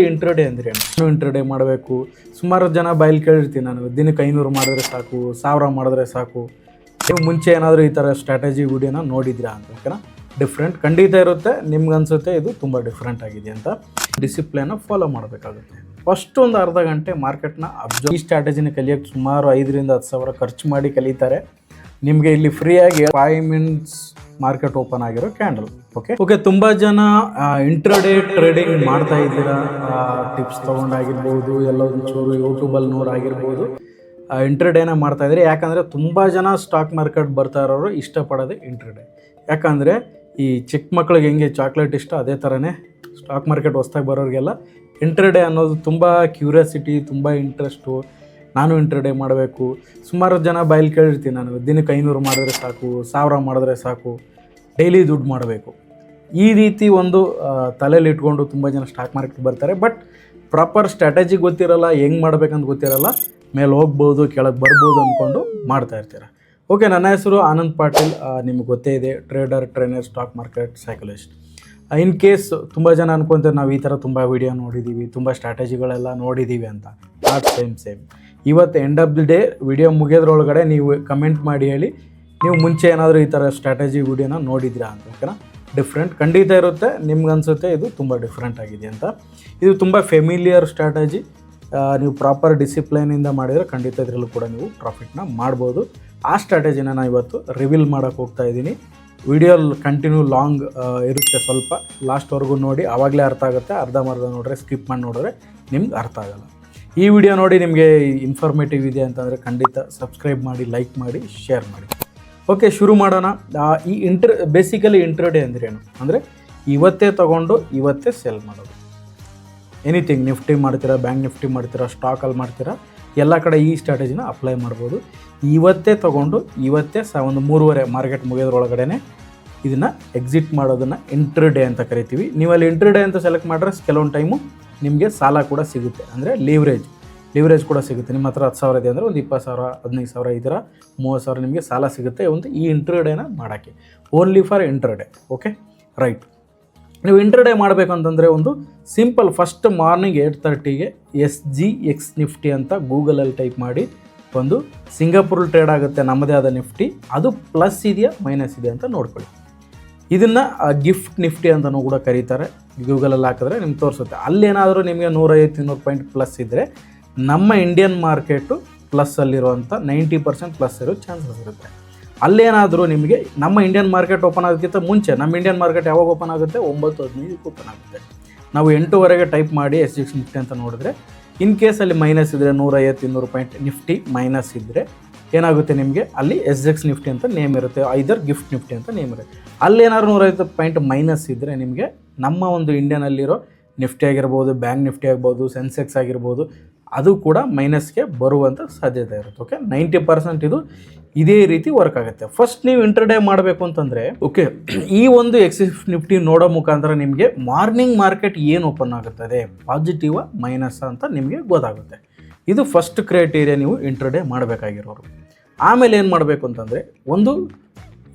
ಇಂಟ್ರಡೇ ಅಂದ್ರೆ ನಾನು ಇಂಟ್ರಡೇ ಮಾಡಬೇಕು. ಸುಮಾರು ಜನ ಬಾಯಲ್ಲಿ ಕೇಳಿರ್ತೀನಿ ನಾನು, ದಿನಕ್ಕೆ 500 ಮಾಡಿದ್ರೆ ಸಾಕು, 1000 ಮಾಡಿದ್ರೆ ಸಾಕು. ನೀವು ಮುಂಚೆ ಏನಾದರೂ ಈ ಥರ ಸ್ಟ್ರಾಟಜಿ ವಿಡಿಯೋನ ನೋಡಿದ್ದೀರಾ ಅಂತ? ಓಕೆನಾ, ಡಿಫ್ರೆಂಟ್ ಖಂಡಿತ ಇರುತ್ತೆ. ನಿಮ್ಗೆ ಅನ್ಸುತ್ತೆ ಇದು ತುಂಬ ಡಿಫ್ರೆಂಟ್ ಆಗಿದೆ ಅಂತ. ಡಿಸಿಪ್ಲಿನ್ನ ಫಾಲೋ ಮಾಡಬೇಕಾಗುತ್ತೆ. ಫಸ್ಟ್ ಒಂದು ಅರ್ಧ ಗಂಟೆ ಮಾರ್ಕೆಟ್ನ ಅಬ್ಸರ್ವ್. ಈ ಸ್ಟ್ರಾಟಜಿನ ಕಲಿಯೋಕ್ಕೆ ಸುಮಾರು 5,000 to 10,000 ಖರ್ಚು ಮಾಡಿ ಕಲಿತಾರೆ. ನಿಮಗೆ ಇಲ್ಲಿ ಫ್ರೀಯಾಗಿ 5 minutes ಮಾರ್ಕೆಟ್ ಓಪನ್ ಆಗಿರೋ ಕ್ಯಾಂಡಲ್. ಓಕೆ ತುಂಬ ಜನ ಇಂಟ್ರಾಡೇ ಟ್ರೇಡಿಂಗ್ ಮಾಡ್ತಾ ಇದ್ದೀರಾ. ಟಿಪ್ಸ್ ತೊಗೊಂಡಾಗಿರ್ಬೋದು, ಎಲ್ಲೋ ಒಂಚೂರು ಯೂಟ್ಯೂಬಲ್ಲಿ ನೋಡಾಗಿರ್ಬೋದು, ಇಂಟ್ರಾಡೇನ ಮಾಡ್ತಾ ಇದ್ದೀರಿ. ಯಾಕಂದರೆ ತುಂಬ ಜನ ಸ್ಟಾಕ್ ಮಾರ್ಕೆಟ್ ಬರ್ತಾ ಇರೋರು ಇಷ್ಟಪಡೋದು ಇಂಟ್ರಾಡೇ. ಯಾಕಂದರೆ ಈ ಚಿಕ್ಕ ಮಕ್ಳಿಗೆ ಹೆಂಗೆ ಚಾಕ್ಲೇಟ್ ಇಷ್ಟ, ಅದೇ ಥರನೇ ಸ್ಟಾಕ್ ಮಾರ್ಕೆಟ್ ಹೊಸ್ದಾಗಿ ಬರೋರಿಗೆಲ್ಲ ಇಂಟ್ರಾಡೇ ಅನ್ನೋದು ತುಂಬ ಕ್ಯೂರಿಯಾಸಿಟಿ, ತುಂಬ ಇಂಟ್ರೆಸ್ಟು. ನಾನು ಇಂಟ್ರಾಡೇ ಮಾಡಬೇಕು. ಸುಮಾರು ಜನ ಬಾಯಲ್ಲಿ ಕೇಳಿರ್ತೀನಿ ನಾನು, ದಿನಕ್ಕೆ 500 ಮಾಡಿದ್ರೆ ಸಾಕು, 1000 ಮಾಡಿದ್ರೆ ಸಾಕು, ಡೈಲಿ ದುಡ್ಡು ಮಾಡಬೇಕು. ಈ ರೀತಿ ಒಂದು ತಲೆಯಲ್ಲಿ ಇಟ್ಕೊಂಡು ತುಂಬ ಜನ ಸ್ಟಾಕ್ ಮಾರ್ಕೆಟ್ ಬರ್ತಾರೆ. ಬಟ್ ಪ್ರಾಪರ್ ಸ್ಟ್ರಾಟಜಿ ಗೊತ್ತಿರಲ್ಲ, ಹೆಂಗೆ ಮಾಡ್ಬೇಕಂತ ಗೊತ್ತಿರಲ್ಲ, ಮೇಲೆ ಹೋಗ್ಬೋದು, ಕೆಳಗೆ ಬರ್ಬೋದು ಅಂದ್ಕೊಂಡು ಮಾಡ್ತಾ ಇರ್ತೀರ. ಓಕೆ, ನನ್ನ ಹೆಸರು ಆನಂದ್ ಪಾಟೀಲ್. ನಿಮ್ಗೆ ಗೊತ್ತೇ ಇದೆ, trader, trainer, stock market cyclist. In case ತುಂಬ ಜನ ಅನ್ಕೊಂತಾರೆ ನಾವು ಈ ಥರ ತುಂಬ ವಿಡಿಯೋ ನೋಡಿದ್ದೀವಿ, ತುಂಬ ಸ್ಟ್ರಾಟಜಿಗಳೆಲ್ಲ ನೋಡಿದ್ದೀವಿ ಅಂತ. Not same. ಇವತ್ತು end of the day video ಮುಗಿಯೋದ್ರೊಳಗಡೆ ನೀವು ಕಮೆಂಟ್ ಮಾಡಿ ಹೇಳಿ, ನೀವು ಮುಂಚೆ ಏನಾದರೂ ಈ ಥರ ಸ್ಟ್ರಾಟಜಿ ವಿಡಿಯೋನ ನೋಡಿದ್ದೀರಾ ಅಂತ. ಓಕೆನಾ, ಡಿಫ್ರೆಂಟ್ ಖಂಡಿತ ಇರುತ್ತೆ. ನಿಮ್ಗೆ ಅನ್ಸುತ್ತೆ ಇದು ತುಂಬ ಡಿಫ್ರೆಂಟ್ ಆಗಿದೆ ಅಂತ. ಇದು ತುಂಬ ಫೆಮಿಲಿಯರ್ ಸ್ಟ್ರಾಟಜಿ. ನೀವು ಪ್ರಾಪರ್ ಡಿಸಿಪ್ಲೈನಿಂದ ಮಾಡಿದರೆ ಖಂಡಿತ ಇದರಲ್ಲೂ ಕೂಡ ನೀವು ಪ್ರಾಫಿಟ್ನ ಮಾಡ್ಬೋದು. ಆ ಸ್ಟ್ರಾಟಜಿನ ನಾನು ಇವತ್ತು ರಿವೀಲ್ ಮಾಡೋಕ್ಕೆ ಹೋಗ್ತಾ ಇದ್ದೀನಿ. ವಿಡಿಯೋ ಕಂಟಿನ್ಯೂ ಲಾಂಗ್ ಇರುತ್ತೆ, ಸ್ವಲ್ಪ ಲಾಸ್ಟ್ವರೆಗೂ ನೋಡಿ, ಆವಾಗಲೇ ಅರ್ಥ ಆಗುತ್ತೆ. ಅರ್ಧಂಬರ್ಧ ನೋಡಿದ್ರೆ, ಸ್ಕಿಪ್ ಮಾಡಿ ನೋಡಿದ್ರೆ ನಿಮ್ಗೆ ಅರ್ಥ ಆಗಲ್ಲ. ಈ ವಿಡಿಯೋ ನೋಡಿ ನಿಮಗೆ ಇನ್ಫಾರ್ಮೇಟಿವ್ ಇದೆ ಅಂತಂದರೆ ಖಂಡಿತ ಸಬ್ಸ್ಕ್ರೈಬ್ ಮಾಡಿ, ಲೈಕ್ ಮಾಡಿ, ಶೇರ್ ಮಾಡಿ. ಓಕೆ, ಶುರು ಮಾಡೋಣ. ಈ ಬೇಸಿಕಲಿ ಇಂಟ್ರಾಡೇ ಅಂದ್ರೇನು ಅಂದರೆ ಇವತ್ತೇ ತೊಗೊಂಡು ಇವತ್ತೇ ಸೆಲ್ ಮಾಡೋದು. ಎನಿಥಿಂಗ್, ನಿಫ್ಟಿ ಮಾಡ್ತೀರಾ, ಬ್ಯಾಂಕ್ ನಿಫ್ಟಿ ಮಾಡ್ತೀರಾ, ಸ್ಟಾಕಲ್ಲಿ ಮಾಡ್ತೀರಾ, ಎಲ್ಲ ಕಡೆ ಈ ಸ್ಟ್ರಾಟಜಿನ ಅಪ್ಲೈ ಮಾಡ್ಬೋದು. ಇವತ್ತೇ ತೊಗೊಂಡು ಇವತ್ತೇ ಒಂದು 3:30 ಮಾರ್ಕೆಟ್ ಮುಗಿಯೋದ್ರೊಳಗಡೆ ಇದನ್ನು ಎಕ್ಸಿಟ್ ಮಾಡೋದನ್ನು ಇಂಟ್ರಾಡೇ ಅಂತ ಕರಿತೀವಿ. ನೀವು ಅಲ್ಲಿ ಇಂಟ್ರಾಡೇ ಅಂತ ಸೆಲೆಕ್ಟ್ ಮಾಡಿದ್ರೆ ಕೆಲವೊಂದು ಟೈಮು ನಿಮಗೆ ಸಾಲ ಕೂಡ ಸಿಗುತ್ತೆ, ಅಂದರೆ ಲಿವ್ರೇಜ್ ಕೂಡ ಸಿಗುತ್ತೆ. ನಿಮ್ಮ ಹತ್ರ 10,000 ಇದೆ ಅಂದರೆ ಒಂದು 20,000, 15,000, ಈ ಥರ 30,000 ನಿಮಗೆ ಸಾಲ ಸಿಗುತ್ತೆ ಒಂದು ಈ ಇಂಟ್ರಾಡೇನ ಮಾಡೋಕ್ಕೆ. Only for intraday. Okay, right. ನೀವು ಇಂಟ್ರಾಡೇ ಮಾಡಬೇಕು ಅಂತಂದರೆ ಒಂದು ಸಿಂಪಲ್, ಫಸ್ಟ್ ಮಾರ್ನಿಂಗ್ 8:30ಗೆ SGX ನಿಫ್ಟಿ ಅಂತ ಗೂಗಲಲ್ಲಿ ಟೈಪ್ ಮಾಡಿ, ಒಂದು ಸಿಂಗಾಪುರಲ್ಲಿ ಟ್ರೇಡ್ ಆಗುತ್ತೆ ನಮ್ಮದೇ ಆದ ನಿಫ್ಟಿ, ಅದು ಪ್ಲಸ್ ಇದೆಯಾ ಮೈನಸ್ ಇದೆಯಾ ಅಂತ ನೋಡ್ಕೊಳ್ಳಿ. ಇದನ್ನು ಗಿಫ್ಟ್ ನಿಫ್ಟಿ ಅಂತಲೂ ಕೂಡ ಕರೀತಾರೆ. ಗೂಗಲಲ್ಲಿ ಹಾಕಿದ್ರೆ ನಿಮ್ಗೆ ತೋರಿಸುತ್ತೆ. ಅಲ್ಲೇನಾದರೂ ನಿಮಗೆ 150-200 ಪಾಯಿಂಟ್ ಪ್ಲಸ್ ಇದ್ದರೆ ನಮ್ಮ ಇಂಡಿಯನ್ ಮಾರ್ಕೆಟು ಪ್ಲಸ್ಸಲ್ಲಿರುವಂಥ 90% ಪ್ಲಸ್ ಇರೋ ಚಾನ್ಸಸ್ ಇರುತ್ತೆ. ಅಲ್ಲೇನಾದರೂ ನಿಮಗೆ ನಮ್ಮ ಇಂಡಿಯನ್ ಮಾರ್ಕೆಟ್ ಓಪನ್ ಆಗೋದಕ್ಕಿಂತ ಮುಂಚೆ, ನಮ್ಮ ಇಂಡಿಯನ್ ಮಾರ್ಕೆಟ್ ಯಾವಾಗ ಓಪನ್ ಆಗುತ್ತೆ? 9:15ಕ್ಕೆ ಓಪನ್ ಆಗುತ್ತೆ. ನಾವು 8:00ವರೆಗೆ ಟೈಪ್ ಮಾಡಿ SGX ನಿಫ್ಟಿ ಅಂತ ನೋಡಿದ್ರೆ, ಇನ್ ಕೇಸಲ್ಲಿ ಮೈನಸ್ ಇದ್ದರೆ 150-200 ಪಾಯಿಂಟ್ ನಿಫ್ಟಿ ಮೈನಸ್ ಇದ್ದರೆ ಏನಾಗುತ್ತೆ, ನಿಮಗೆ ಅಲ್ಲಿ SGX ನಿಫ್ಟಿ ಅಂತ ನೇಮ್ ಇರುತ್ತೆ, ಐದರ್ ಗಿಫ್ಟ್ ನಿಫ್ಟಿ ಅಂತ ನೇಮ್ ಇರುತ್ತೆ. ಅಲ್ಲೇನಾದ್ರು 150 ಪಾಯಿಂಟ್ ಮೈನಸ್ ಇದ್ದರೆ ನಿಮಗೆ ನಮ್ಮ ಒಂದು ಇಂಡಿಯನಲ್ಲಿರೋ ನಿಫ್ಟಿ ಆಗಿರ್ಬೋದು, ಬ್ಯಾಂಕ್ ನಿಫ್ಟಿ ಆಗ್ಬೋದು, ಸೆನ್ಸೆಕ್ಸ್ ಆಗಿರ್ಬೋದು, ಅದು ಕೂಡ ಮೈನಸ್ಗೆ ಬರುವಂಥ ಸಾಧ್ಯತೆ ಇರುತ್ತೆ. ಓಕೆ, 90% ಇದು ಇದೇ ರೀತಿ ವರ್ಕ್ ಆಗುತ್ತೆ. ಫಸ್ಟ್ ನೀವು ಇಂಟ್ರಾಡೇ ಮಾಡಬೇಕು ಅಂತಂದರೆ, ಓಕೆ, ಈ ಒಂದು SGX ನಿಫ್ಟಿ ನೋಡೋ ಮುಖಾಂತರ ನಿಮಗೆ ಮಾರ್ನಿಂಗ್ ಮಾರ್ಕೆಟ್ ಏನು ಓಪನ್ ಆಗುತ್ತದೆ, ಪಾಸಿಟಿವ ಮೈನಸ್ ಅಂತ ನಿಮಗೆ ಗೊತ್ತಾಗುತ್ತೆ. ಇದು ಫಸ್ಟ್ ಕ್ರೈಟೀರಿಯಾ ನೀವು ಇಂಟ್ರಾಡೇ ಮಾಡಬೇಕಾಗಿರೋರು. ಆಮೇಲೆ ಏನು ಮಾಡಬೇಕು ಅಂತಂದರೆ, ಒಂದು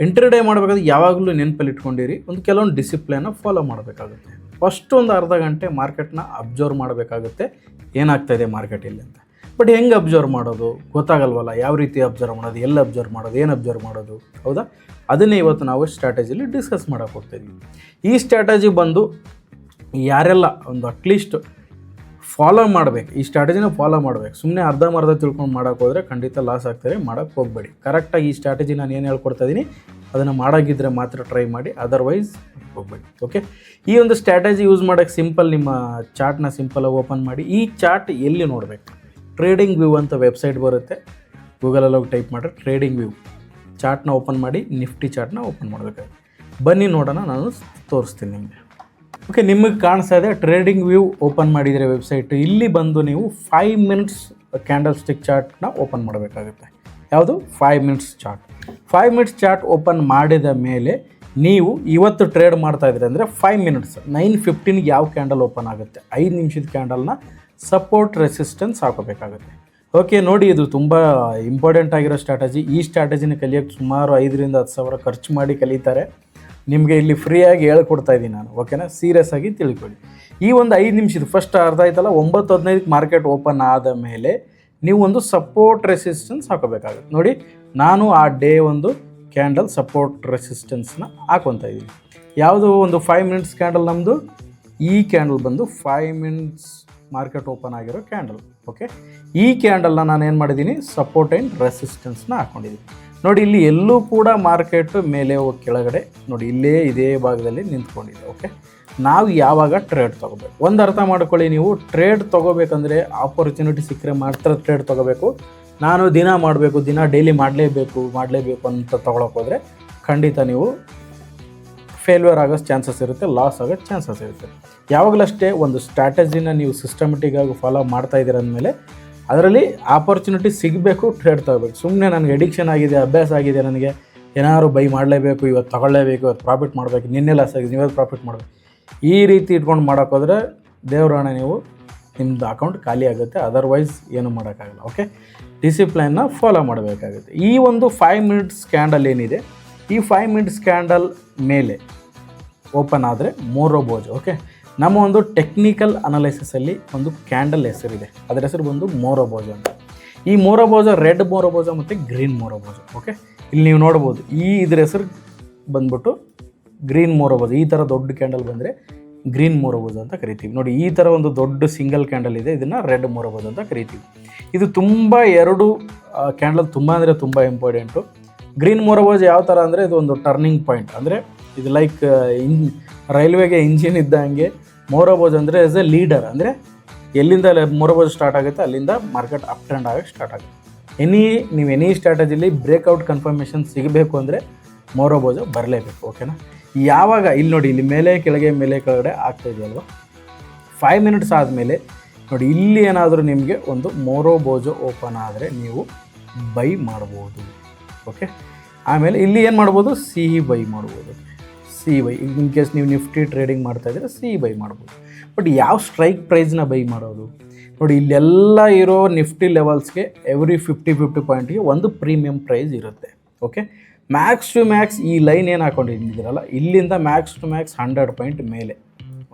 ಇಂಟ್ರಾಡೇ ಮಾಡಬೇಕಾದ್ರೆ ಯಾವಾಗಲೂ ನೆನಪಲ್ಲಿ ಇಟ್ಕೊಂಡಿರಿ, ಒಂದು ಕೆಲವೊಂದು ಡಿಸಿಪ್ಲೈನ ಫಾಲೋ ಮಾಡಬೇಕಾಗುತ್ತೆ. ಫಸ್ಟ್ ಒಂದು ಅರ್ಧ ಗಂಟೆ ಮಾರ್ಕೆಟ್ನ ಅಬ್ಸರ್ವ್ ಮಾಡಬೇಕಾಗುತ್ತೆ, ಏನಾಗ್ತಾಯಿದೆ ಮಾರ್ಕೆಟಲ್ಲಿ ಅಂತ. ಬಟ್ ಹೆಂಗೆ ಅಬ್ಸರ್ವ್ ಮಾಡೋದು ಗೊತ್ತಾಗಲ್ವಲ್ಲ, ಯಾವ ರೀತಿ ಅಬ್ಸರ್ವ್ ಮಾಡೋದು, ಎಲ್ಲಿ ಅಬ್ಸರ್ವ್ ಮಾಡೋದು, ಏನು ಅಬ್ಸರ್ವ್ ಮಾಡೋದು, ಹೌದಾ? ಅದನ್ನೇ ಇವತ್ತು ನಾವು ಸ್ಟ್ರಾಟಜಿಲಿ ಡಿಸ್ಕಸ್ ಮಾಡೋಕೆ ಹೋಗ್ತಾಯಿದ್ವಿ. ಈ ಸ್ಟ್ರಾಟಜಿ ಬಂದು ಯಾರೆಲ್ಲ ಒಂದು ಅಟ್ಲೀಸ್ಟ್ ಫಾಲೋ ಮಾಡಬೇಕು, ಈ ಸ್ಟ್ರಾಟಜಿನ ಫಾಲೋ ಮಾಡಬೇಕು. ಸುಮ್ಮನೆ ಅರ್ಧಂಬರ್ಧ ತಿಳ್ಕೊಂಡು ಮಾಡೋಕೆ ಹೋದರೆ ಖಂಡಿತ ಲಾಸ್ ಆಗ್ತಾರೆ, ಮಾಡೋಕ್ಕೆ ಹೋಗಬೇಡಿ. ಕರೆಕ್ಟಾಗಿ ಈ ಸ್ಟ್ರಾಟಜಿ ನಾನು ಏನು ಹೇಳ್ಕೊಡ್ತಾ ಇದ್ದೀನಿ ಅದನ್ನು ಮಾಡೋಗಿದ್ದರೆ ಮಾತ್ರ ಟ್ರೈ ಮಾಡಿ, ಅದರ್ವೈಸ್ ಹೋಗಬೇಡಿ. ಓಕೆ, ಈ ಒಂದು ಸ್ಟ್ರಾಟಜಿ ಯೂಸ್ ಮಾಡೋಕ್ಕೆ ಸಿಂಪಲ್, ನಿಮ್ಮ ಚಾರ್ಟ್ನ ಸಿಂಪಲಾಗಿ ಓಪನ್ ಮಾಡಿ. ಈ ಚಾರ್ಟ್ ಎಲ್ಲಿ ನೋಡಬೇಕು? ಟ್ರೇಡಿಂಗ್ ವ್ಯೂ ಅಂತ ವೆಬ್ಸೈಟ್ ಬರುತ್ತೆ, ಗೂಗಲಲ್ಲಿ ಹೋಗಿ ಟೈಪ್ ಮಾಡಿದ್ರೆ ಟ್ರೇಡಿಂಗ್ ವ್ಯೂ ಚಾರ್ಟ್ನ ಓಪನ್ ಮಾಡಿ, ನಿಫ್ಟಿ ಚಾರ್ಟ್ನ ಓಪನ್ ಮಾಡಬೇಕಾಗುತ್ತೆ. ಬನ್ನಿ ನೋಡೋಣ, ನಾನು ತೋರಿಸ್ತೀನಿ ನಿಮಗೆ. ಓಕೆ, ನಿಮಗೆ ಕಾಣಿಸ್ತಾ ಇದೆ ಟ್ರೇಡಿಂಗ್ ವ್ಯೂ ಓಪನ್ ಮಾಡಿದರೆ ವೆಬ್ಸೈಟು. ಇಲ್ಲಿ ಬಂದು ನೀವು 5 minutes ಕ್ಯಾಂಡಲ್ ಸ್ಟಿಕ್ ಚಾರ್ಟ್ನ ಓಪನ್ ಮಾಡಬೇಕಾಗುತ್ತೆ. ಯಾವುದು? 5 minutes chart. 5 minutes chart open ಮಾಡಿದ ಮೇಲೆ ನೀವು ಇವತ್ತು ಟ್ರೇಡ್ ಮಾಡ್ತಾ ಇದ್ದೀರಿ ಅಂದರೆ 5 minutes 9:15ಗೆ ಯಾವ ಕ್ಯಾಂಡಲ್ ಓಪನ್ ಆಗುತ್ತೆ, 5 ನಿಮಿಷದ ಕ್ಯಾಂಡಲ್ನ ಸಪೋರ್ಟ್ ರೆಸಿಸ್ಟೆನ್ಸ್ ಹಾಕೋಬೇಕಾಗುತ್ತೆ. ಓಕೆ, ನೋಡಿ, ಇದು ತುಂಬ ಇಂಪಾರ್ಟೆಂಟ್ ಆಗಿರೋ ಸ್ಟ್ರಾಟಜಿ. ಈ ಸ್ಟ್ರಾಟಜಿನ ಕಲಿಯೋಕ್ಕೆ ಸುಮಾರು 5,000 to 10,000 ಖರ್ಚು ಮಾಡಿ ಕಲಿತಾರೆ. ನಿಮಗೆ ಇಲ್ಲಿ ಫ್ರೀಯಾಗಿ ಹೇಳ್ಕೊಡ್ತಾ ಇದ್ದೀನಿ ನಾನು. ಓಕೆನಾ, ಸೀರಿಯಸ್ ಆಗಿ ತಿಳ್ಕೊಳ್ಳಿ. ಈ ಒಂದು 5 ನಿಮಿಷದ ಫಸ್ಟ್ ಅರ್ಧ ಆಯ್ತಲ್ಲ 9:15ಕ್ಕೆ ಮಾರ್ಕೆಟ್ ಓಪನ್ ಆದ ಮೇಲೆ ನೀವು ಒಂದು ಸಪೋರ್ಟ್ ರೆಸಿಸ್ಟೆನ್ಸ್ ಹಾಕೋಬೇಕಾಗುತ್ತೆ. ನೋಡಿ ನಾನು ಆ ಡೇ ಒಂದು ಕ್ಯಾಂಡಲ್ ಸಪೋರ್ಟ್ ರೆಸಿಸ್ಟೆನ್ಸ್ನ ಹಾಕೊತಾ ಇದ್ದೀನಿ. ಯಾವುದು ಒಂದು 5 ಮಿನಿಟ್ಸ್ ಕ್ಯಾಂಡಲ್ ನಮ್ಮದು, ಈ ಕ್ಯಾಂಡಲ್ ಬಂದು 5 ಮಿನಿಟ್ಸ್ ಮಾರ್ಕೆಟ್ ಓಪನ್ ಆಗಿರೋ ಕ್ಯಾಂಡಲ್. ಓಕೆ, ಈ ಕ್ಯಾಂಡಲ್ನ ನಾನು ಏನು ಮಾಡಿದ್ದೀನಿ, ಸಪೋರ್ಟ್ ಆ್ಯಂಡ್ ರೆಸಿಸ್ಟೆನ್ಸ್ನ ಹಾಕ್ಕೊಂಡಿದ್ದೀನಿ. ನೋಡಿ ಇಲ್ಲಿ ಎಲ್ಲೂ ಕೂಡ ಮಾರ್ಕೆಟು ಮೇಲೆ ಹೋಗಿ ಕೆಳಗಡೆ ನೋಡಿ ಇಲ್ಲೇ ಇದೇ ಭಾಗದಲ್ಲಿ ನಿಂತ್ಕೊಂಡಿದೆ. ಓಕೆ, ನಾವು ಯಾವಾಗ ಟ್ರೇಡ್ ತೊಗೋಬೇಕು ಒಂದು ಅರ್ಥ ಮಾಡ್ಕೊಳ್ಳಿ. ನೀವು ಟ್ರೇಡ್ ತೊಗೋಬೇಕಂದ್ರೆ ಆಪರ್ಚುನಿಟಿ ಸಿಕ್ಕರೆ ಮಾತ್ರ ಟ್ರೇಡ್ ತೊಗೋಬೇಕು. ನಾನು ದಿನ ಮಾಡಬೇಕು, ದಿನ ಡೈಲಿ ಮಾಡಲೇಬೇಕು ಅಂತ ತೊಗೊಳಕ್ಕೆ ಹೋದರೆ ಖಂಡಿತ ನೀವು ಫೇಲ್ಯೂರ್ ಆಗೋ ಚಾನ್ಸಸ್ ಇರುತ್ತೆ, ಲಾಸ್ ಆಗೋ ಚಾನ್ಸಸ್ ಇರುತ್ತೆ. ಯಾವಾಗಲಷ್ಟೇ ಒಂದು ಸ್ಟ್ರಾಟಜಿನ ನೀವು ಸಿಸ್ಟಮೆಟಿಕ್ಕಾಗಿ ಫಾಲೋ ಮಾಡ್ತಾ ಇದ್ದೀರ ಅಂದಮೇಲೆ ಅದರಲ್ಲಿ ಆಪರ್ಚುನಿಟಿ ಸಿಗಬೇಕು, ಟ್ರೇಡ್ ತೊಗೋಬೇಕು. ಸುಮ್ಮನೆ ನನಗೆ ಎಡಿಕ್ಷನ್ ಆಗಿದೆ, ಅಭ್ಯಾಸ ಆಗಿದೆ, ನನಗೆ ಏನಾದ್ರು ಬೈ ಮಾಡಲೇಬೇಕು, ಇವತ್ತು ತಗೊಳ್ಳೇಬೇಕು, ಇವತ್ತು ಪ್ರಾಫಿಟ್ ಮಾಡಬೇಕು, ನಿನ್ನೆ ಲಾಸ್ ಆಗಿದೆ ನೀವತ್ತು ಪ್ರಾಫಿಟ್ ಮಾಡಬೇಕು, ಈ ರೀತಿ ಇಟ್ಕೊಂಡು ಮಾಡೋಕ್ಕೋದ್ರೆ ದೇವರಾಣೆ ನೀವು ನಿಮ್ಮದು ಅಕೌಂಟ್ ಖಾಲಿ ಆಗುತ್ತೆ. ಅದರ್ವೈಸ್ ಏನು ಮಾಡೋಕ್ಕಾಗಲ್ಲ. ಓಕೆ, ಡಿಸಿಪ್ಲೈನ್ನ ಫಾಲೋ ಮಾಡಬೇಕಾಗುತ್ತೆ. ಈ ಒಂದು 5 ಮಿನಿಟ್ಸ್ ಕ್ಯಾಂಡಲ್ ಏನಿದೆ, ಈ 5 ಮಿನಿಟ್ಸ್ ಕ್ಯಾಂಡಲ್ ಮೇಲೆ ಓಪನ್ ಆದರೆ ಮೋರೋಬೋಜೋ. ಓಕೆ, ನಮ್ಮ ಒಂದು ಟೆಕ್ನಿಕಲ್ ಅನಾಲಿಸಿಸಲ್ಲಿ ಒಂದು ಕ್ಯಾಂಡಲ್ ಹೆಸರಿದೆ, ಅದರ ಹೆಸರು ಬಂದು ಮೋರೋಬೋಜೋ ಅಂತ. ಈ ಮೋರೋಬೋಜೋ ರೆಡ್ ಮೋರೋಬೋಜೋ ಮತ್ತು ಗ್ರೀನ್ ಮೋರೋಬೋಜೋ. ಓಕೆ, ಇಲ್ಲಿ ನೀವು ನೋಡ್ಬೋದು ಇದ್ರ ಹೆಸರು ಬಂದ್ಬಿಟ್ಟು ಗ್ರೀನ್ ಮೋರೋಬೋಜೋ. ಈ ಥರ ದೊಡ್ಡ ಕ್ಯಾಂಡಲ್ ಬಂದರೆ ಗ್ರೀನ್ ಮೋರೋಬೋಜೋ ಅಂತ ಕರಿತೀವಿ. ನೋಡಿ ಈ ಥರ ಒಂದು ದೊಡ್ಡ ಸಿಂಗಲ್ ಕ್ಯಾಂಡಲ್ ಇದೆ, ಇದನ್ನು ರೆಡ್ ಮೋರೋಬೋಜೋ ಅಂತ ಕರಿತೀವಿ. ಇದು ತುಂಬ ಎರಡು ಕ್ಯಾಂಡಲ್ ತುಂಬ ಅಂದರೆ ತುಂಬ ಇಂಪಾರ್ಟೆಂಟು. ಗ್ರೀನ್ ಮೋರೋಬೋಜೋ ಯಾವ ಥರ ಅಂದರೆ ಇದು ಒಂದು ಟರ್ನಿಂಗ್ ಪಾಯಿಂಟ್, ಅಂದರೆ ಇದು ಲೈಕ್ ರೈಲ್ವೆಗೆ ಇಂಜಿನ್ ಇದ್ದಂಗೆ ಮೋರೋಬೋಜೋ ಅಂದರೆ ಆಸ್ ಎ ಲೀಡರ್. ಅಂದರೆ ಎಲ್ಲಿಂದ ಮೋರೋಬೋಜೋ ಸ್ಟಾರ್ಟ್ ಆಗುತ್ತೆ ಅಲ್ಲಿಂದ ಮಾರ್ಕೆಟ್ ಅಪ್ ಟ್ರೆಂಡ್ ಆಗೋಕ್ಕೆ ಸ್ಟಾರ್ಟ್ ಆಗುತ್ತೆ. ನೀವು ಎನಿ ಸ್ಟ್ರಾಟಜಿಲಿ ಬ್ರೇಕ್ಔಟ್ ಕನ್ಫರ್ಮೇಷನ್ ಸಿಗಬೇಕು ಅಂದರೆ ಮೋರೋಬೋಜೋ ಬರಲೇಬೇಕು. ಓಕೆನಾ, ಯಾವಾಗ ಇಲ್ಲಿ ನೋಡಿ ಇಲ್ಲಿ ಮೇಲೆ ಕೆಳಗಡೆ ಆಗ್ತಾ ಇದೆಯಲ್ವ, 5 ಮಿನಿಟ್ಸ್ ಆದಮೇಲೆ ನೋಡಿ ಇಲ್ಲಿ ಏನಾದರೂ ನಿಮಗೆ ಒಂದು ಮೋರೋಬೋಜೋ ಓಪನ್ ಆದರೆ ನೀವು ಬೈ ಮಾಡ್ಬೋದು. ಓಕೆ, ಆಮೇಲೆ ಇಲ್ಲಿ ಏನು ಮಾಡ್ಬೋದು, ಸಿ ಬೈ ಮಾಡ್ಬೋದು. ಸಿ ಬೈ ಇನ್ ಕೇಸ್ ನೀವು ನಿಫ್ಟಿ ಟ್ರೇಡಿಂಗ್ ಮಾಡ್ತಾಯಿದ್ರೆ ಸಿ ಬೈ ಮಾಡ್ಬೋದು. ಬಟ್ ಯಾವ ಸ್ಟ್ರೈಕ್ ಪ್ರೈಸ್ನ ಬೈ ಮಾಡೋದು ನೋಡಿ, ಇಲ್ಲೆಲ್ಲ ಇರೋ ನಿಫ್ಟಿ ಲೆವೆಲ್ಸ್ಗೆ ಎವ್ರಿ 50 ಪಾಯಿಂಟ್ಗೆ ಒಂದು ಪ್ರೀಮಿಯಂ ಪ್ರೈಸ್ ಇರುತ್ತೆ. ಓಕೆ, ಮ್ಯಾಕ್ಸ್ ಟು ಮ್ಯಾಕ್ಸ್ ಈ ಲೈನ್ ಏನು ಹಾಕೊಂಡಿದ್ದೀರಲ್ಲ ಇಲ್ಲಿಂದ ಮ್ಯಾಕ್ಸ್ ಟು ಮ್ಯಾಕ್ಸ್ 100 ಪಾಯಿಂಟ್ ಮೇಲೆ.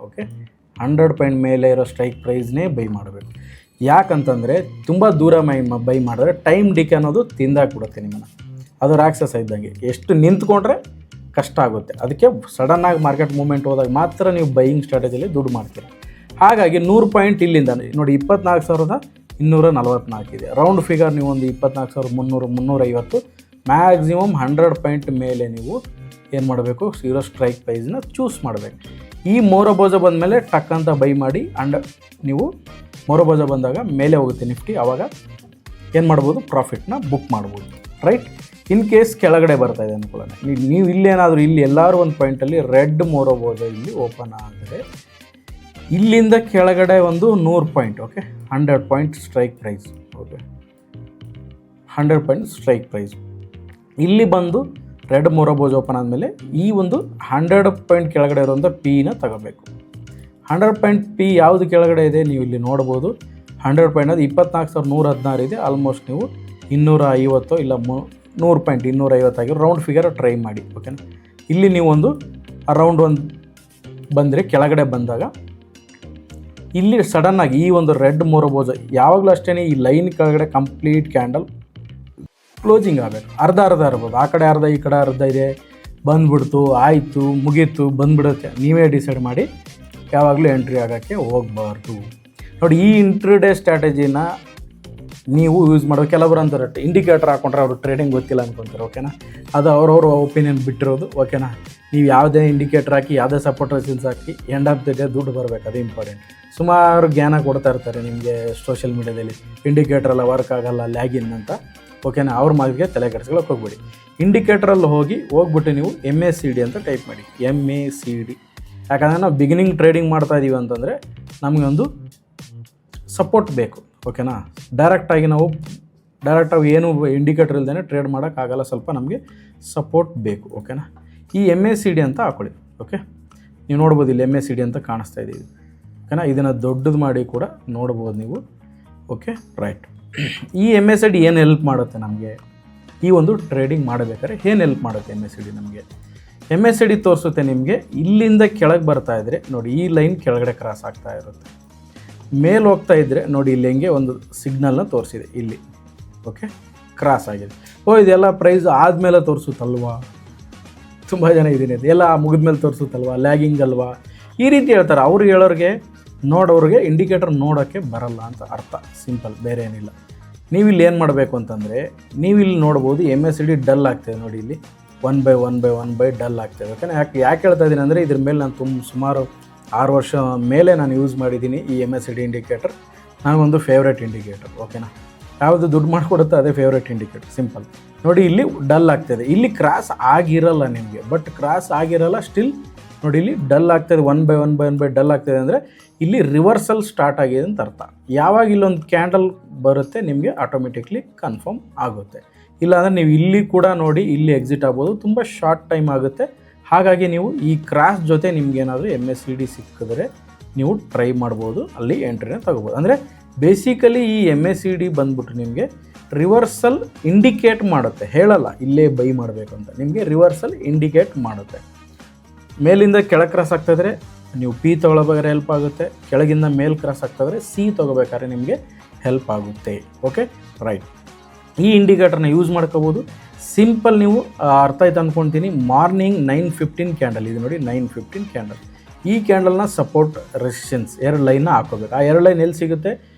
ಓಕೆ, 100 ಪಾಯಿಂಟ್ ಮೇಲೆ ಇರೋ ಸ್ಟ್ರೈಕ್ ಪ್ರೈಸ್ನೇ ಬೈ ಮಾಡಬೇಕು. ಯಾಕಂತಂದರೆ ತುಂಬ ದೂರ ಬೈ ಮಾಡಿದ್ರೆ ಟೈಮ್ ಡಿಕೆ ಅನ್ನೋದು ತಿಂದಾಕ್ಬಿಡುತ್ತೆ ನಿಮ್ಮನ್ನು. ಅದು ರಾಕ್ಷಸ ಇದ್ದಂಗೆ, ಎಷ್ಟು ನಿಂತ್ಕೊಂಡ್ರೆ ಕಷ್ಟ ಆಗುತ್ತೆ. ಅದಕ್ಕೆ ಸಡನ್ನಾಗಿ ಮಾರ್ಕೆಟ್ ಮೂವ್ಮೆಂಟ್ ಹೋದಾಗ ಮಾತ್ರ ನೀವು ಬೈಯಿಂಗ್ ಸ್ಟ್ರಾಟಜಿಲಿ ದುಡ್ಡು ಮಾಡ್ತೀರ. ಹಾಗಾಗಿ 100 ಪಾಯಿಂಟ್ ಇಲ್ಲಿಂದ ನೋಡಿ 24,244 ಇದೆ. ರೌಂಡ್ ಫಿಗರ್ ನೀವು ಒಂದು 24,300 350 ಮ್ಯಾಕ್ಸಿಮಮ್ 100 ಪಾಯಿಂಟ್ ಮೇಲೆ ನೀವು ಏನು ಮಾಡಬೇಕು, ಇರೋ ಸ್ಟ್ರೈಕ್ ಪ್ರೈಸ್ನ ಚೂಸ್ ಮಾಡಬೇಕು. ಈ ಮೋರೋಬೋಜೋ ಬಂದಮೇಲೆ ಟಕ್ ಅಂತ ಬೈ ಮಾಡಿ ನೀವು ಮೋರೋಬೋಜೋ ಬಂದಾಗ ಮೇಲೆ ಹೋಗುತ್ತೆ ನಿಫ್ಟಿ, ಆವಾಗ ಏನು ಮಾಡ್ಬೋದು, ಪ್ರಾಫಿಟ್ನ ಬುಕ್ ಮಾಡ್ಬೋದು. ರೈಟ್, ಇನ್ ಕೇಸ್ ಕೆಳಗಡೆ ಬರ್ತಾಯಿದೆ ಅನ್ಕೊಳ್ಳೋಣ, ನೀವು ಇಲ್ಲೇನಾದರೂ ಇಲ್ಲಿ ಎಲ್ಲರೂ ಒಂದು ಪಾಯಿಂಟಲ್ಲಿ ರೆಡ್ ಮೋರೋಬೋಜೋ ಇಲ್ಲಿ ಓಪನ್ ಆದರೆ ಇಲ್ಲಿಂದ ಕೆಳಗಡೆ ಒಂದು 100 point. Okay, 100 point strike price. Okay, 100 point strike price ಇಲ್ಲಿ ಬಂದು ರೆಡ್ ಮೋರೋಬೋಜೋ ಓಪನ್ ಆದಮೇಲೆ ಈ ಒಂದು 100 ಪಾಯಿಂಟ್ ಕೆಳಗಡೆ ಇರೋಂಥ ಪಿನ ತಗೋಬೇಕು. 100 ಪಾಯಿಂಟ್ ಪಿ ಯಾವುದು ಕೆಳಗಡೆ ಇದೆ ನೀವು ಇಲ್ಲಿ ನೋಡ್ಬೋದು. 100 ಪಾಯಿಂಟ್ ಅದು 24,116 ಇದೆ. ಆಲ್ಮೋಸ್ಟ್ ನೀವು 250 ಇಲ್ಲ 100 ಪಾಯಿಂಟ್ 250 ಆಗಿರೋ ರೌಂಡ್ ಫಿಗರ್ ಟ್ರೈ ಮಾಡಿ. ಓಕೆನಾ, ಇಲ್ಲಿ ನೀವು ಒಂದು ಅರೌಂಡ್ ಒಂದು ಬಂದರೆ ಕೆಳಗಡೆ ಬಂದಾಗ ಇಲ್ಲಿ ಸಡನ್ನಾಗಿ ಈ ಒಂದು ರೆಡ್ ಮೋರೋಬೋಜೋ ಯಾವಾಗಲೂ ಅಷ್ಟೇ ಈ ಲೈನ್ ಕೆಳಗಡೆ ಕಂಪ್ಲೀಟ್ ಕ್ಯಾಂಡಲ್ ಕ್ಲೋಸಿಂಗ್ ಆಗಬೇಕು. ಅರ್ಧ ಇರ್ಬೋದು, ಆ ಕಡೆ ಅರ್ಧ ಈ ಕಡೆ ಅರ್ಧ ಇದೆ, ಬಂದ್ಬಿಡ್ತು ಆಯಿತು ಮುಗೀತು ಬಂದುಬಿಡುತ್ತೆ. ನೀವೇ ಡಿಸೈಡ್ ಮಾಡಿ ಯಾವಾಗಲೂ ಎಂಟ್ರಿ ಆಗೋಕ್ಕೆ ಹೋಗಬಾರ್ದು. ನೋಡಿ, ಈ ಇಂಟ್ರಡೇ ಸ್ಟ್ರಾಟಜಿನ ನೀವು ಯೂಸ್ ಮಾಡೋದು. ಕೆಲವರು ಅಂತಾರೆ ಇಂಡಿಕೇಟರ್ ಹಾಕೊಂಡ್ರೆ ಅವರು ಟ್ರೇಡಿಂಗ್ ಗೊತ್ತಿಲ್ಲ ಅನ್ಕೊತಾರೆ. ಓಕೆನಾ, ಅದು ಅವ್ರವ್ರ ಒಪಿನಿಯನ್ ಬಿಟ್ಟಿರೋದು. ಓಕೆನಾ, ನೀವು ಯಾವುದೇ ಇಂಡಿಕೇಟರ್ ಹಾಕಿ ಯಾವುದೇ support resistance hockey end of the day ದುಡ್ಡು ಬರಬೇಕು, ಅದು ಇಂಪಾರ್ಟೆಂಟ್. ಸುಮಾರು ಜ್ಞಾನ ಕೊಡ್ತಾ ಇರ್ತಾರೆ ನಿಮಗೆ ಸೋಷಿಯಲ್ ಮೀಡಿಯಾದಲ್ಲಿ, ಇಂಡಿಕೇಟ್ರೆಲ್ಲ ವರ್ಕ್ ಆಗೋಲ್ಲ ಲ್ಯಾಗಿನ್ ಅಂತ. ಓಕೆನಾ, ಅವ್ರ ಮಾತಿಗೆ ತಲೆ ಕೆಡಿಸ್ಕೊಳ್ಳೋಕೆ ಹೋಗ್ಬೇಡಿ. ಇಂಡಿಕೇಟ್ರಲ್ಲಿ ಹೋಗ್ಬಿಟ್ಟು ನೀವು MACD ಅಂತ ಟೈಪ್ ಮಾಡಿ, MACD. ಯಾಕಂದರೆ ನಾವು ಬಿಗಿನಿಂಗ್ ಟ್ರೇಡಿಂಗ್ ಮಾಡ್ತಾ ಇದ್ದೀವಿ ಅಂತಂದರೆ ನಮಗೆ ಒಂದು ಸಪೋರ್ಟ್ ಬೇಕು. ಓಕೆನಾ, ಡೈರೆಕ್ಟಾಗಿ ಏನು ಇಂಡಿಕೇಟರ್ ಇಲ್ದೇ ಟ್ರೇಡ್ ಮಾಡೋಕ್ಕಾಗಲ್ಲ, ಸ್ವಲ್ಪ ನಮಗೆ ಸಪೋರ್ಟ್ ಬೇಕು. ಓಕೆನಾ, ಈ MACD ಅಂತ ಹಾಕೊಳ್ಳಿ. ಓಕೆ, ನೀವು ನೋಡ್ಬೋದು ಇಲ್ಲಿ MACD ಅಂತ ಕಾಣಿಸ್ತಾ ಇದ್ದೀವಿ. ಓಕೆನಾ, ಇದನ್ನು ದೊಡ್ಡದು ಮಾಡಿ ಕೂಡ ನೋಡ್ಬೋದು ನೀವು. Okay, right. ಈ MACD ಏನು ಹೆಲ್ಪ್ ಮಾಡುತ್ತೆ ನಮಗೆ, ಈ ಒಂದು ಟ್ರೇಡಿಂಗ್ ಮಾಡಬೇಕಾದ್ರೆ ಏನು ಹೆಲ್ಪ್ ಮಾಡುತ್ತೆ MACD ನಮಗೆ? MACD ತೋರಿಸುತ್ತೆ ನಿಮಗೆ ಇಲ್ಲಿಂದ ಕೆಳಗೆ ಬರ್ತಾ ಇದ್ರೆ ನೋಡಿ ಈ ಲೈನ್ ಕೆಳಗಡೆ ಕ್ರಾಸ್ ಆಗ್ತಾ ಇರುತ್ತೆ. ಮೇಲೆ ಹೋಗ್ತಾ ಇದ್ದರೆ ನೋಡಿ ಇಲ್ಲಿ ಹೆಂಗೆ ಒಂದು ಸಿಗ್ನಲ್ನ ತೋರಿಸಿದೆ ಇಲ್ಲಿ, ಓಕೆ, ಕ್ರಾಸ್ ಆಗಿದೆ. ಇದೆಲ್ಲ ಪ್ರೈಸ್ ಆದಮೇಲೆ ತೋರಿಸುತ್ತಲ್ವಾ, ತುಂಬ ಜನ ಇದೀನಿ ಎಲ್ಲ ಮುಗಿದ್ಮೇಲೆ ತೋರಿಸುತ್ತಲ್ವಾ, ಲ್ಯಾಗಿಂಗ್ ಅಲ್ವಾ, ಈ ರೀತಿ ಹೇಳ್ತಾರೆ. ಅವ್ರಿಗೆ ಹೇಳೋರಿಗೆ ನೋಡೋರಿಗೆ ಇಂಡಿಕೇಟರ್ ನೋಡೋಕ್ಕೆ ಬರಲ್ಲ ಅಂತ ಅರ್ಥ, ಸಿಂಪಲ್, ಬೇರೆ ಏನಿಲ್ಲ. ನೀವು ಇಲ್ಲಿ ಏನು ಮಾಡಬೇಕು ಅಂತಂದರೆ ನೀವು ಇಲ್ಲಿ ನೋಡ್ಬೋದು MACD ಡಲ್ ಆಗ್ತದೆ ನೋಡಿ, ಇಲ್ಲಿ 1/1/1 ಡಲ್ ಆಗ್ತದೆ. ಯಾಕೆ ಹೇಳ್ತಾ ಇದ್ದೀನಿ ಅಂದರೆ ಇದ್ರ ಮೇಲೆ ನಾನು ಸುಮಾರು 6 ವರ್ಷ ಮೇಲೆ ನಾನು ಯೂಸ್ ಮಾಡಿದ್ದೀನಿ ಈ MACD ಇಂಡಿಕೇಟರ್. ನನಗೊಂದು ಫೇವ್ರೇಟ್ ಇಂಡಿಕೇಟರ್, ಓಕೆನಾ. ಯಾವುದು ದುಡ್ಡು ಮಾಡಿಕೊಡುತ್ತೆ ಅದೇ ಫೇವ್ರೇಟ್ ಇಂಡಿಕೇಟರ್, ಸಿಂಪಲ್. ನೋಡಿ ಇಲ್ಲಿ ಡಲ್ ಆಗ್ತದೆ, ಇಲ್ಲಿ ಕ್ರಾಸ್ ಆಗಿರಲ್ಲ ನಿಮಗೆ, ಬಟ್ ಕ್ರಾಸ್ ಆಗಿರಲ್ಲ ಸ್ಟಿಲ್ ನೋಡಿ ಇಲ್ಲಿ ಡಲ್ ಆಗ್ತದೆ, 1/1/1 ಡಲ್ ಆಗ್ತದೆ ಅಂದರೆ ಇಲ್ಲಿ ರಿವರ್ಸಲ್ ಸ್ಟಾರ್ಟ್ ಆಗಿದೆ ಅಂತ ಅರ್ಥ. ಯಾವಾಗ ಇಲ್ಲೊಂದು ಕ್ಯಾಂಡಲ್ ಬರುತ್ತೆ ನಿಮಗೆ ಆಟೋಮೆಟಿಕ್ಲಿ ಕನ್ಫರ್ಮ್ ಆಗುತ್ತೆ. ಇಲ್ಲಾಂದರೆ ನೀವು ಇಲ್ಲಿ ಕೂಡ ನೋಡಿ ಇಲ್ಲಿ ಎಕ್ಸಿಟ್ ಆಗ್ಬೋದು, ತುಂಬ ಶಾರ್ಟ್ ಟೈಮ್ ಆಗುತ್ತೆ. ಹಾಗಾಗಿ ನೀವು ಈ ಕ್ರಾಸ್ ಜೊತೆ ನಿಮ್ಗೇನಾದರೂ MACD ಸಿಕ್ಕಿದ್ರೆ ನೀವು ಟ್ರೈ ಮಾಡ್ಬೋದು, ಅಲ್ಲಿ ಎಂಟ್ರಿನ ತಗೋಬೋದು. ಅಂದರೆ ಬೇಸಿಕಲಿ ಈ MACD ಬಂದ್ಬಿಟ್ಟು ನಿಮಗೆ ರಿವರ್ಸಲ್ ಇಂಡಿಕೇಟ್ ಮಾಡುತ್ತೆ, ಹೇಳಲ್ಲ ಇಲ್ಲೇ ಬೈ ಮಾಡಬೇಕು ಅಂತ, ನಿಮಗೆ ರಿವರ್ಸಲ್ ಇಂಡಿಕೇಟ್ ಮಾಡುತ್ತೆ. ಮೇಲಿಂದ ಕೆಳಗೆ ಕ್ರಾಸ್ ಆಗ್ತಾಯಿದ್ರೆ ನೀವು P ತೊಗೊಳ್ಬೇಕಾದ್ರೆ ಹೆಲ್ಪ್ ಆಗುತ್ತೆ, ಕೆಳಗಿಂದ ಮೇಲೆ ಕ್ರಾಸ್ ಆಗ್ತಾಯಿದ್ರೆ C ತೊಗೋಬೇಕಾದ್ರೆ ನಿಮಗೆ ಹೆಲ್ಪ್ ಆಗುತ್ತೆ. Okay, right. ಈ ಇಂಡಿಕೇಟರ್ನ ಯೂಸ್ ಮಾಡ್ಕೋಬೋದು. ಸಿಂಪಲ್, ನೀವು ಅರ್ಥ ಆಯ್ತು ಅಂದ್ಕೊಳ್ತೀನಿ. ಮಾರ್ನಿಂಗ್ 9:15 ಕ್ಯಾಂಡಲ್ ಇದು ನೋಡಿ, 9:15 ಕ್ಯಾಂಡಲ್. ಈ ಕ್ಯಾಂಡಲ್ನ ಸಪೋರ್ಟ್ ರೆಸಿಸ್ಟೆನ್ಸ್ 2 ಲೈನ್ನ ಹಾಕೋಬೇಕು. ಆ 2 ಲೈನ್ ಎಲ್ಲಿ ಸಿಗುತ್ತೆ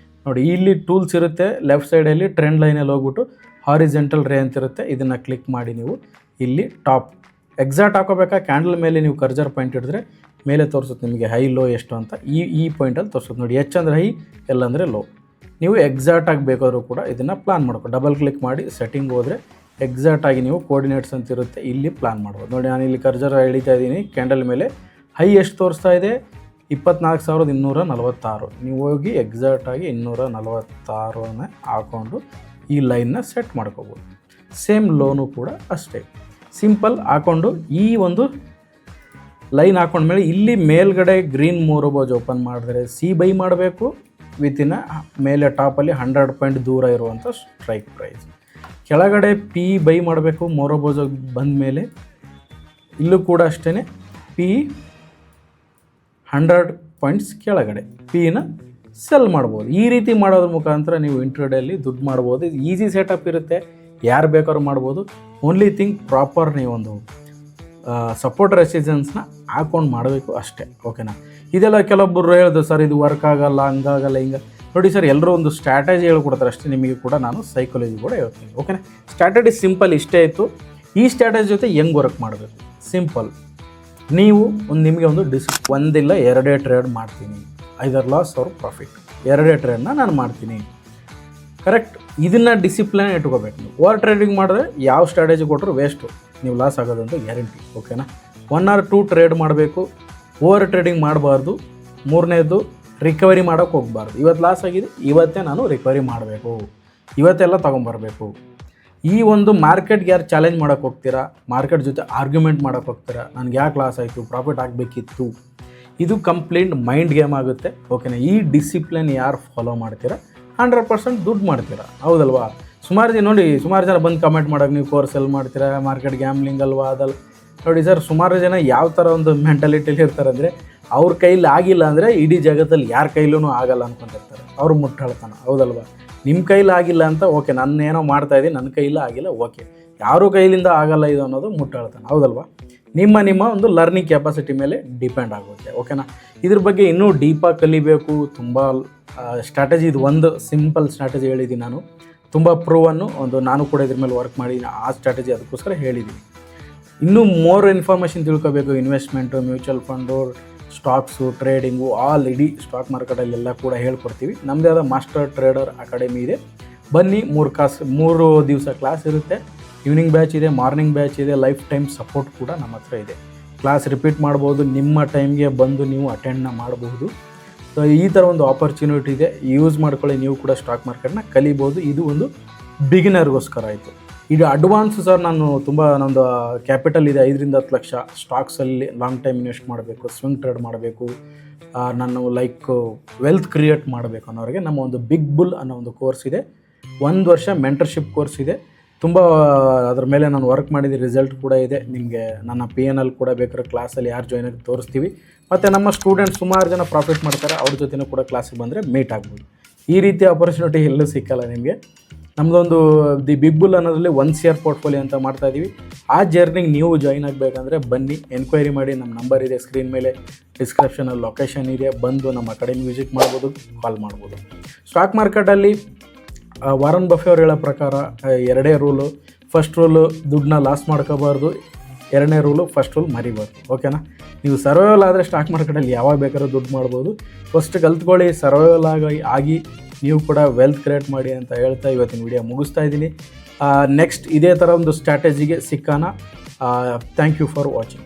ನೋಡಿ, ಇಲ್ಲಿ ಟೂಲ್ಸ್ ಇರುತ್ತೆ ಲೆಫ್ಟ್ ಸೈಡಲ್ಲಿ, ಟ್ರೆಂಡ್ ಲೈನಲ್ಲಿ ಹೋಗ್ಬಿಟ್ಟು ಹಾರಿಜೆಂಟಲ್ ರೇ ಅಂತ ಇರುತ್ತೆ, ಇದನ್ನು ಕ್ಲಿಕ್ ಮಾಡಿ ನೀವು ಇಲ್ಲಿ ಟಾಪ್ ಎಕ್ಸಾಕ್ಟ್ ಹಾಕೋಬೇಕಾ. ಕ್ಯಾಂಡಲ್ ಮೇಲೆ ನೀವು ಕರ್ಜರ್ ಪಾಯಿಂಟ್ ಹಿಡಿದ್ರೆ ಮೇಲೆ ತೋರಿಸುತ್ತೆ ನಿಮಗೆ ಹೈ ಲೋ ಎಷ್ಟು ಅಂತ. ಈ ಪಾಯಿಂಟಲ್ಲಿ ತೋರಿಸುತ್ತೆ ನೋಡಿ, H ಅಂದರೆ ಹೈ, L ಅಂದರೆ ಲೋ. ನೀವು ಎಕ್ಸಾಕ್ಟಾಗಿ ಬೇಕಾದರೂ ಕೂಡ ಇದನ್ನು ಪ್ಲಾನ್ ಮಾಡ್ಕೊ. ಡಬಲ್ ಕ್ಲಿಕ್ ಮಾಡಿ ಸೆಟ್ಟಿಂಗ್ ಹೋದರೆ ಎಕ್ಸಾಕ್ಟಾಗಿ ನೀವು ಕೋಆರ್ಡಿನೇಟ್ಸ್ ಅಂತ ಇರುತ್ತೆ, ಇಲ್ಲಿ ಪ್ಲಾನ್ ಮಾಡ್ಬೋದು. ನೋಡಿ ನಾನು ಇಲ್ಲಿ ಕರ್ಜರ್ ಎಳಿತಾ ಇದ್ದೀನಿ, ಕ್ಯಾಂಡಲ್ ಮೇಲೆ ಹೈ ಎಷ್ಟು ತೋರಿಸ್ತಾ ಇದೆ, 24,246. ನೀವು ಹೋಗಿ ಎಕ್ಸಾಕ್ಟಾಗಿ 246 ಹಾಕ್ಕೊಂಡು ಈ ಲೈನ್ನ ಸೆಟ್ ಮಾಡ್ಕೋಬೋದು. ಸೇಮ್ ಲೋನು ಕೂಡ ಅಷ್ಟೇ, ಸಿಂಪಲ್ ಹಾಕ್ಕೊಂಡು ಈ ಒಂದು ಲೈನ್ ಹಾಕೊಂಡ್ಮೇಲೆ ಇಲ್ಲಿ ಮೇಲ್ಗಡೆ ಗ್ರೀನ್ ಮೂರೋಬೋಜ್ ಓಪನ್ ಮಾಡಿದ್ರೆ C ಬೈ ಮಾಡಬೇಕು, ವಿತಿನ ಮೇಲೆ ಟಾಪಲ್ಲಿ 100 ಪಾಯಿಂಟ್ ದೂರ ಇರುವಂಥ ಸ್ಟ್ರೈಕ್ ಪ್ರೈಸ್. ಕೆಳಗಡೆ P ಬೈ ಮಾಡಬೇಕು, ಮೂರೋಬೋಜ್ ಬಂದ ಮೇಲೆ ಇಲ್ಲೂ ಕೂಡ ಅಷ್ಟೇ P 100 ಪಾಯಿಂಟ್ಸ್ ಕೆಳಗಡೆ Pನ ಸೆಲ್ ಮಾಡ್ಬೋದು. ಈ ರೀತಿ ಮಾಡೋದ್ರ ಮುಖಾಂತರ ನೀವು ಇಂಟ್ರಾಡೇಲಿ ದುಡ್ಡು ಮಾಡ್ಬೋದು. ಈಸಿ ಸೆಟಪ್ ಇರುತ್ತೆ, ಯಾರು ಬೇಕಾದ್ರೂ ಮಾಡ್ಬೋದು. ಓನ್ಲಿ ಥಿಂಗ್ ಪ್ರಾಪರ್ ನೀವೊಂದು ಸಪೋರ್ಟ್ ರೆಸಿಸ್ಟೆನ್ಸ್ನ ಹಾಕ್ಕೊಂಡು ಮಾಡಬೇಕು ಅಷ್ಟೇ, ಓಕೆನಾ. ಇದೆಲ್ಲ ಕೆಲವೊಬ್ಬರು ಹೇಳಿದ್ರು ಸರ್ ಇದು ವರ್ಕ್ ಆಗಲ್ಲ, ಹಂಗಾಗಲ್ಲ, ಹಿಂಗೆ. ನೋಡಿ ಸರ್, ಎಲ್ಲರೂ ಒಂದು ಸ್ಟ್ರಾಟಜಿ ಹೇಳ್ಕೊಡ್ತಾರೆ ಅಷ್ಟೇ, ನಿಮಗೆ ಕೂಡ ನಾನು ಸೈಕಾಲಜಿ ಕೂಡ ಹೇಳ್ತೀನಿ, ಓಕೆನಾ. ಸ್ಟ್ರಾಟಜಿ ಸಿಂಪಲ್ ಇಷ್ಟೇ ಇತ್ತು. ಈ ಸ್ಟ್ರಾಟಜಿ ಜೊತೆ ಹೆಂಗೆ ವರ್ಕ್ ಮಾಡಬೇಕು, ಸಿಂಪಲ್. ನೀವು ನಿಮಗೆ ಒಂದು ಒಂದಿಲ್ಲ 2 ಟ್ರೇಡ್ ಮಾಡ್ತೀನಿ, ಐದರ್ ಲಾಸ್ ಅವ್ರ ಪ್ರಾಫಿಟ್, 2 ಟ್ರೇಡ್ನ ನಾನು ಮಾಡ್ತೀನಿ, ಕರೆಕ್ಟ್. ಇದನ್ನು ಡಿಸಿಪ್ಲಿನ್ ಇಟ್ಕೋಬೇಕು. ನೀವು ಓವರ್ ಟ್ರೇಡಿಂಗ್ ಮಾಡಿದ್ರೆ ಯಾವ ಸ್ಟ್ರಾಟಜಿ ಕೊಟ್ಟರು ವೇಸ್ಟು, ನೀವು ಲಾಸ್ ಆಗೋದಂತ ಗ್ಯಾರಂಟಿ, ಓಕೆನಾ. 1 or 2 ಟ್ರೇಡ್ ಮಾಡಬೇಕು, ಓವರ್ ಟ್ರೇಡಿಂಗ್ ಮಾಡಬಾರ್ದು. 3ನೇದು ರಿಕವರಿ ಮಾಡೋಕ್ಕೆ ಹೋಗಬಾರ್ದು. ಇವತ್ತು ಲಾಸ್ ಆಗಿದೆ, ಇವತ್ತೇ ನಾನು ರಿಕವರಿ ಮಾಡಬೇಕು, ಇವತ್ತೆಲ್ಲ ತೊಗೊಂಬರ್ಬೇಕು. ಈ ಒಂದು ಮಾರ್ಕೆಟ್ಗೆ ಯಾರು ಚಾಲೆಂಜ್ ಮಾಡೋಕ್ಕೆ ಹೋಗ್ತೀರಾ, ಮಾರ್ಕೆಟ್ ಜೊತೆ ಆರ್ಗ್ಯುಮೆಂಟ್ ಮಾಡೋಕ್ಕೆ ಹೋಗ್ತೀರಾ, ನನಗೆ ಯಾಕೆ ಲಾಸ್ ಆಯಿತು, ಪ್ರಾಫಿಟ್ ಆಗಬೇಕಿತ್ತು, ಇದು ಕಂಪ್ಲೀಟ್ ಮೈಂಡ್ ಗೇಮ್ ಆಗುತ್ತೆ, ಓಕೆನಾ. ಈ ಡಿಸಿಪ್ಲಿನ್ ಯಾರು ಫಾಲೋ ಮಾಡ್ತೀರಾ 100% ದುಡ್ಡು ಮಾಡ್ತೀರಾ, ಹೌದಲ್ವಾ. ಸುಮಾರು ಜನ ಬಂದು ಕಮೆಂಟ್ ಮಾಡೋಕೆ ನೀವು ಕೋರ್ಸ್ ಎಲ್ಲಿ ಮಾಡ್ತೀರಾ, ಮಾರ್ಕೆಟ್ ಗ್ಯಾಮ್ಲಿಂಗ್ ಅಲ್ವಾ, ಅದಲ್ಲ. ನೋಡಿ ಸರ್, ಸುಮಾರು ಜನ ಯಾವ ಥರ ಒಂದು ಮೆಂಟಾಲಿಟಿಲಿ ಇರ್ತಾರೆ ಅಂದರೆ, ಅವ್ರ ಕೈಲಿ ಆಗಿಲ್ಲ ಅಂದರೆ ಇಡೀ ಜಗತ್ತಲ್ಲಿ ಯಾರ ಕೈಲೂ ಆಗಲ್ಲ ಅಂದ್ಕೊಂಡಿರ್ತಾರೆ. ಅವರು ಮುಟ್ಟಾಳ್ತಾನೆ, ಹೌದಲ್ವಾ. ನಿಮ್ಮ ಕೈಲಿ ಆಗಿಲ್ಲ ಅಂತ ಓಕೆ, ನಾನೇನೋ ಮಾಡ್ತಾಯಿದ್ದೀನಿ, ನನ್ನ ಕೈಲಿ ಆಗಿಲ್ಲ, ಓಕೆ. ಯಾರೂ ಕೈಲಿಂದ ಆಗಲ್ಲ ಇದು ಅನ್ನೋದು ಮುಟ್ಟಾಳ್ತಾನೆ, ಹೌದಲ್ವಾ. ನಿಮ್ಮ ಒಂದು ಲರ್ನಿಂಗ್ ಕೆಪಾಸಿಟಿ ಮೇಲೆ ಡಿಪೆಂಡ್ ಆಗುತ್ತೆ, ಓಕೆನಾ. ಇದ್ರ ಬಗ್ಗೆ ಇನ್ನೂ ಡೀಪಾಗಿ ಕಲಿಬೇಕು, ತುಂಬ ಸ್ಟ್ರಾಟಜಿ. ಇದು ಒಂದು ಸಿಂಪಲ್ ಸ್ಟ್ರಾಟಜಿ ಹೇಳಿದ್ದೀನಿ ನಾನು, ತುಂಬ ಪ್ರೂವನ್ನು ನಾನು ಕೂಡ ಇದ್ರ ಮೇಲೆ ವರ್ಕ್ ಮಾಡಿದ್ದೀನಿ, ಆ ಸ್ಟ್ರಾಟಜಿ ಅದಕ್ಕೋಸ್ಕರ ಹೇಳಿದ್ದೀನಿ. ಇನ್ನೂ ಮೋರ್ ಇನ್ಫಾರ್ಮೇಷನ್ ತಿಳ್ಕೋಬೇಕು, investment, mutual fund, stocks, trading, all ಇಡೀ ಸ್ಟಾಕ್ ಮಾರ್ಕೆಟಲ್ಲೆಲ್ಲ ಕೂಡ ಹೇಳ್ಕೊಡ್ತೀವಿ. ನಮ್ಮದೇ ಆದ ಮಾಸ್ಟರ್ ಟ್ರೇಡರ್ ಅಕಾಡೆಮಿ ಇದೆ, ಬನ್ನಿ. 3 ದಿವಸ ಕ್ಲಾಸ್ ಇರುತ್ತೆ. ಈವ್ನಿಂಗ್ ಬ್ಯಾಚ್ ಇದೆ, ಮಾರ್ನಿಂಗ್ ಬ್ಯಾಚ್ ಇದೆ, ಲೈಫ್ ಟೈಮ್ ಸಪೋರ್ಟ್ ಕೂಡ ನಮ್ಮ ಹತ್ರ ಇದೆ. ಕ್ಲಾಸ್ ರಿಪೀಟ್ ಮಾಡ್ಬೋದು, ನಿಮ್ಮ ಟೈಮ್ಗೆ ಬಂದು ನೀವು ಅಟೆಂಡ್ನ ಮಾಡಬಹುದು. ಸೊ ಈ ಥರ ಒಂದು ಆಪರ್ಚುನಿಟಿ ಇದೆ, ಯೂಸ್ ಮಾಡ್ಕೊಳ್ಳಿ. ನೀವು ಕೂಡ ಸ್ಟಾಕ್ ಮಾರ್ಕೆಟ್ನ ಕಲಿಬೋದು. ಇದು ಒಂದು ಬಿಗಿನರ್ಗೋಸ್ಕರ ಆಯಿತು. ಈಗ ಅಡ್ವಾನ್ಸ್ ಸರ್, ನಮ್ಮದು ಕ್ಯಾಪಿಟಲ್ ಇದೆ 5-10 ಲಕ್ಷ, ಸ್ಟಾಕ್ಸಲ್ಲಿ ಲಾಂಗ್ ಟೈಮ್ ಇನ್ವೆಸ್ಟ್ ಮಾಡಬೇಕು, ಸ್ವಿಂಗ್ ಟ್ರೇಡ್ ಮಾಡಬೇಕು, ನಾನು ವೆಲ್ತ್ ಕ್ರಿಯೇಟ್ ಮಾಡಬೇಕು ಅನ್ನೋರಿಗೆ ನಮ್ಮ ಒಂದು ಬಿಗ್ ಬುಲ್ ಅನ್ನೋ ಒಂದು ಕೋರ್ಸ್ ಇದೆ. 1 ವರ್ಷ ಮೆಂಟರ್ಶಿಪ್ ಕೋರ್ಸ್ ಇದೆ. ತುಂಬ ಅದ್ರ ಮೇಲೆ ನಾನು ವರ್ಕ್ ಮಾಡಿದ ರಿಸಲ್ಟ್ ಕೂಡ ಇದೆ. ನಿಮಗೆ ನನ್ನ PNL ಕೂಡ ಬೇಕಾದ್ರೆ ಕ್ಲಾಸಲ್ಲಿ ಯಾರು ಜಾಯ್ನ್ ಆಗಿ ತೋರಿಸ್ತೀವಿ. ಮತ್ತು ನಮ್ಮ ಸ್ಟೂಡೆಂಟ್ಸ್ ಸುಮಾರು ಜನ ಪ್ರಾಫಿಟ್ ಮಾಡ್ತಾರೆ, ಅವ್ರ ಜೊತೆನೂ ಕೂಡ ಕ್ಲಾಸಿಗೆ ಬಂದರೆ ಮೀಟ್ ಆಗ್ಬೋದು. ಈ ರೀತಿ ಆಪರ್ಚುನಿಟಿ ಎಲ್ಲೂ ಸಿಕ್ಕಲ್ಲ ನಿಮಗೆ. ನಮ್ಮದೊಂದು ದಿ ಬಿಗ್ ಬುಲ್ ಅನ್ನೋದ್ರಲ್ಲಿ 1 CR ಪೋರ್ಟ್ಫೋಲಿಯೋ ಅಂತ ಮಾಡ್ತಾಯಿದ್ದೀವಿ. ಆ ಜರ್ನಿಗೆ ನೀವು ಜಾಯ್ನ್ ಆಗಬೇಕಂದ್ರೆ ಬನ್ನಿ, ಎನ್ಕ್ವೈರಿ ಮಾಡಿ. ನಮ್ಮ ನಂಬರ್ ಇದೆ ಸ್ಕ್ರೀನ್ ಮೇಲೆ, ಡಿಸ್ಕ್ರಿಪ್ಷನಲ್ಲಿ ಲೊಕೇಶನ್ ಇದೆ, ಬಂದು ನಮ್ಮ ಅಕಾಡೆಮಿ ವಿಸಿಟ್ ಮಾಡ್ಬೋದು, ಕಾಲ್ ಮಾಡ್ಬೋದು. ಸ್ಟಾಕ್ ಮಾರ್ಕೆಟಲ್ಲಿ ವಾರನ್ ಬಫೆ ಅವ್ರು ಹೇಳೋ ಪ್ರಕಾರ 2 ರೂಲು. ಫಸ್ಟ್ ರೂಲು ದುಡ್ಡನ್ನ ಲಾಸ್ ಮಾಡ್ಕೋಬಾರ್ದು, 2ನೇ ರೂಲು ಫಸ್ಟ್ ರೂಲ್ ಮರಿಬಾರ್ದು. ಓಕೆನಾ? ನೀವು ಸರ್ವೈವಲ್ ಆದರೆ ಸ್ಟಾಕ್ ಮಾರ್ಕೆಟಲ್ಲಿ ಯಾವಾಗ ಬೇಕಾದ್ರೂ ದುಡ್ಡು ಮಾಡ್ಬೋದು. ಫಸ್ಟ್ ಕಲ್ತ್ಕೊಳ್ಳಿ, ಸರ್ವೈವಲ್ ಆಗಿ ನೀವು ಕೂಡ ವೆಲ್ತ್ ಕ್ರಿಯೇಟ್ ಮಾಡಿ ಅಂತ ಹೇಳ್ತಾ ಇವತ್ತಿನ ವಿಡಿಯೋ ಮುಗಿಸ್ತಾ ಇದ್ದೀನಿ. ನೆಕ್ಸ್ಟ್ ಇದೇ ಥರ ಒಂದು ಸ್ಟ್ರಾಟಜಿಗೆ ಸಿಕ್ಕಾನ. Thank you for watching.